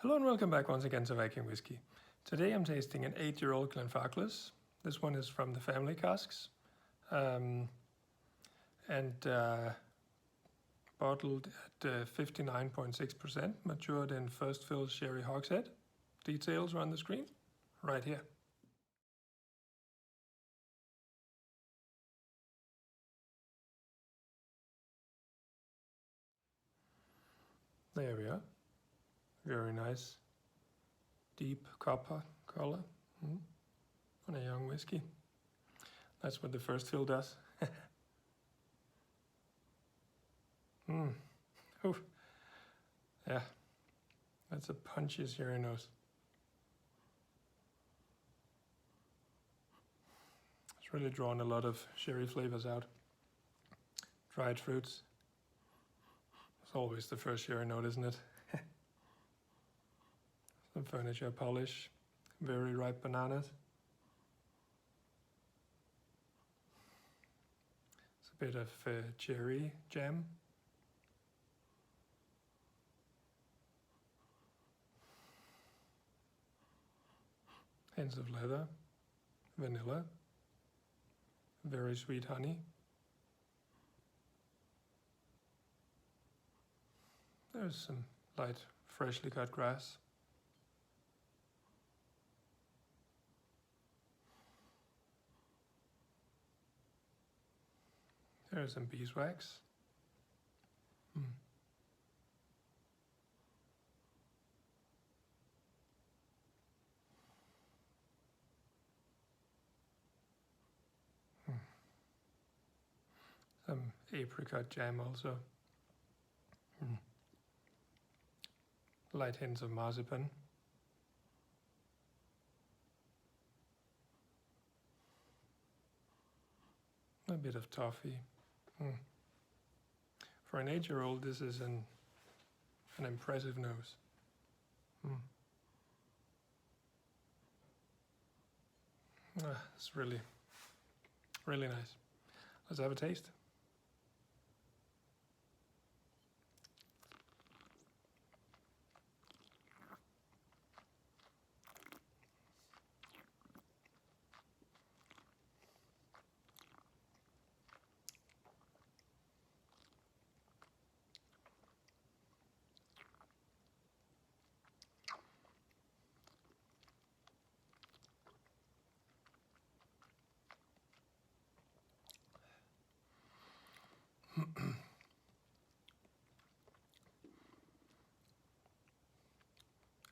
Hello and welcome back once again to Viking Whiskey. Today I'm tasting an 8-year-old Glenfarclas. This one is from the family casks and bottled at 59.6%, matured in first fill sherry hogshead. Details are on the screen, right here. There we are. Very nice, deep copper color on a young whiskey. That's what the first fill does. Ooh. Yeah, that's a punchy sherry nose. It's really drawn a lot of sherry flavors out. Dried fruits. It's always the first sherry note, isn't it? Some furniture polish, very ripe bananas. It's a bit of cherry jam. Hints of leather, vanilla, very sweet honey. There's some light, freshly cut grass. There's some beeswax. Some apricot jam also. Light hints of marzipan. A bit of toffee. For an 8-year-old, this is an impressive nose. It's really, really nice. Let's have a taste.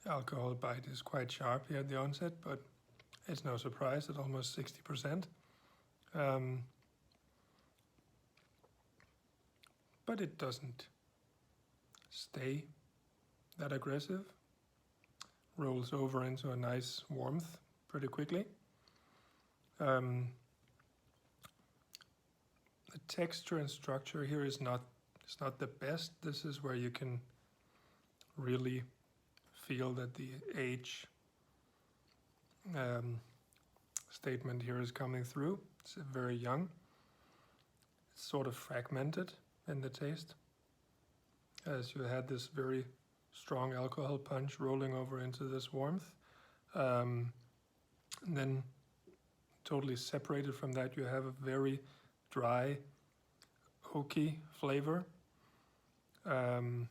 Alcohol bite is quite sharp here at the onset, but it's no surprise at almost 60%. But it doesn't stay that aggressive. Rolls over into a nice warmth pretty quickly. The texture and structure here is not the best. This is where you can really feel that the age statement here is coming through. It's very young. It's sort of fragmented in the taste, as you had this very strong alcohol punch rolling over into this warmth. And then totally separated from that, you have a very dry, oaky flavor. And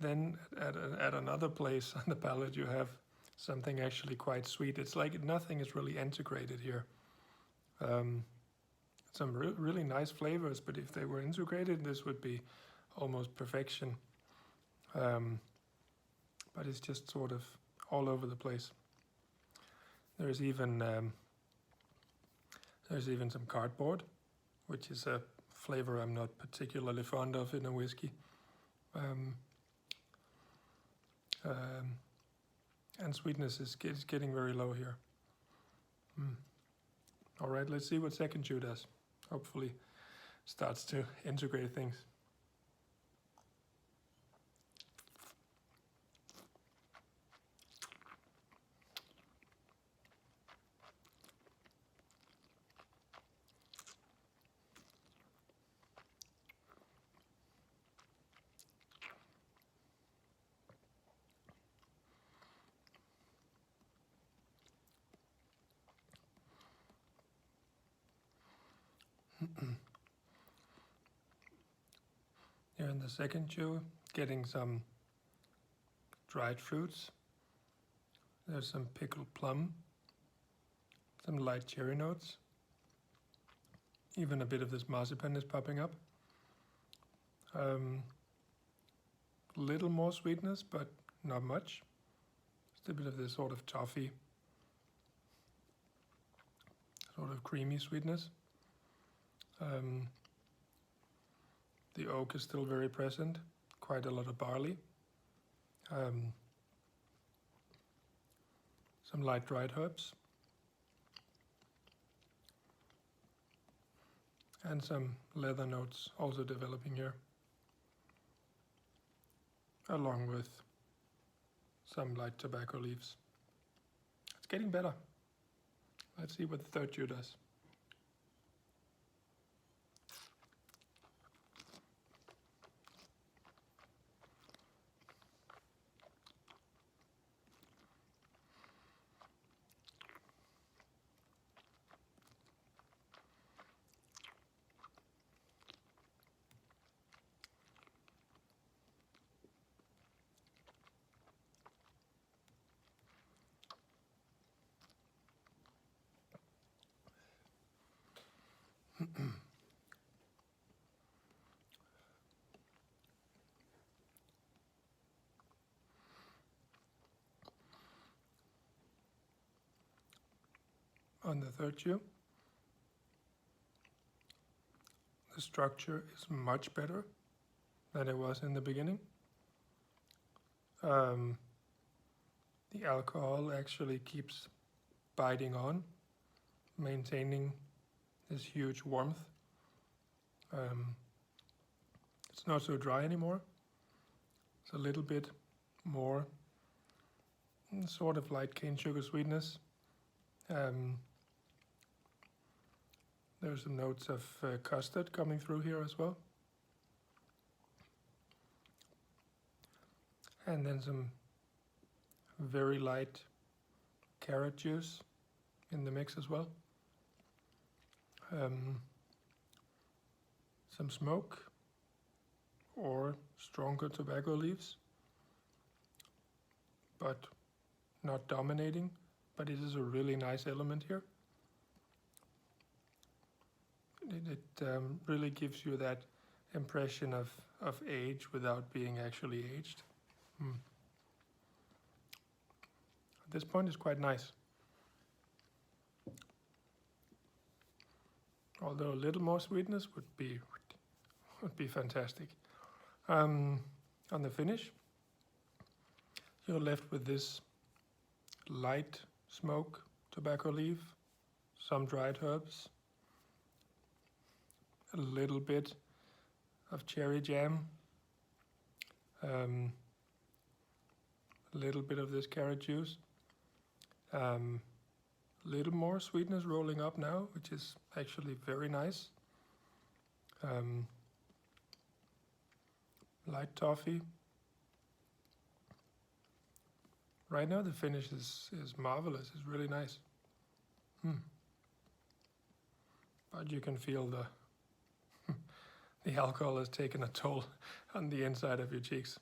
then at another place on the palate, you have something actually quite sweet. It's like nothing is really integrated here. Some really nice flavors, but if they were integrated, this would be almost perfection. But it's just sort of all over the place. There's even some cardboard, which is a flavor I'm not particularly fond of in a whiskey. And sweetness is getting very low here. All right, let's see what second chew does. Hopefully starts to integrate things. Here in the second chew, getting some dried fruits. There's some pickled plum, some light cherry notes. Even a bit of this marzipan is popping up. Little more sweetness, but not much. Just a bit of this sort of toffee, sort of creamy sweetness. The oak is still very present, quite a lot of barley. Some light dried herbs. And some leather notes also developing here, along with some light tobacco leaves. It's getting better. Let's see what the third chew does. On the third chew, the structure is much better than it was in the beginning. The alcohol actually keeps biting on, maintaining this huge warmth. It's not so dry anymore. It's a little bit more sort of light cane sugar sweetness. There's some notes of custard coming through here as well. And then some very light carrot juice in the mix as well. Some smoke or stronger tobacco leaves, but not dominating, but it is a really nice element here. It really gives you that impression of age without being actually aged. At this point, it's quite nice. Although a little more sweetness would be fantastic. On the finish, you're left with this light smoke, tobacco leaf, some dried herbs, a little bit of cherry jam, a little bit of this carrot juice, little more sweetness rolling up now, which is actually very nice. Light toffee. Right now the finish is marvelous, it's really nice. But you can feel the alcohol has taken a toll on the inside of your cheeks.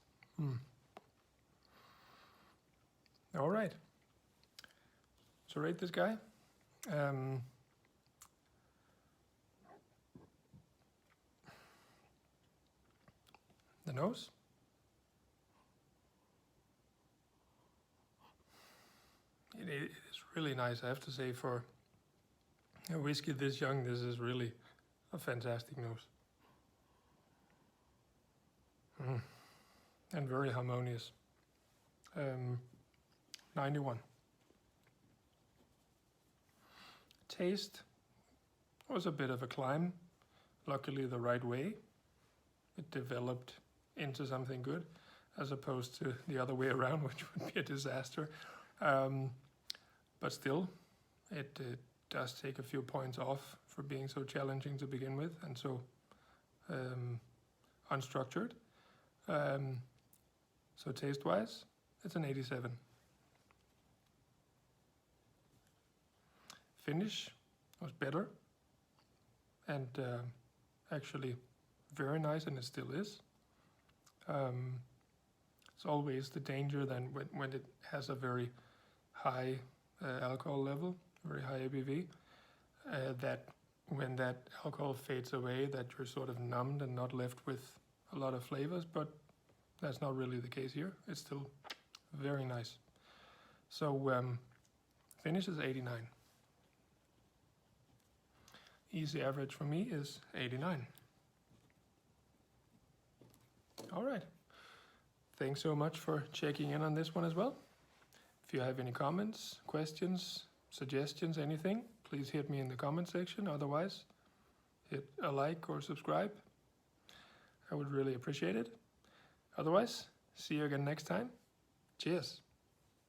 All right. So rate this guy. The nose. It is really nice, I have to say, for a whiskey this young. This is really a fantastic nose. And very harmonious. 91. Taste was a bit of a climb, luckily the right way. It developed into something good, as opposed to the other way around, which would be a disaster. But still, it does take a few points off for being so challenging to begin with, and so unstructured. So taste-wise, it's an 87. Finish was better, and actually very nice, and it still is. It's always the danger then when it has a very high alcohol level, very high ABV, that when that alcohol fades away, that you're sort of numbed and not left with a lot of flavors, but that's not really the case here. It's still very nice. So finish is 89. Easy average for me is 89. All right. Thanks so much for checking in on this one as well. If you have any comments, questions, suggestions, anything, please hit me in the comment section. Otherwise, hit a like or subscribe. I would really appreciate it. Otherwise, see you again next time. Cheers.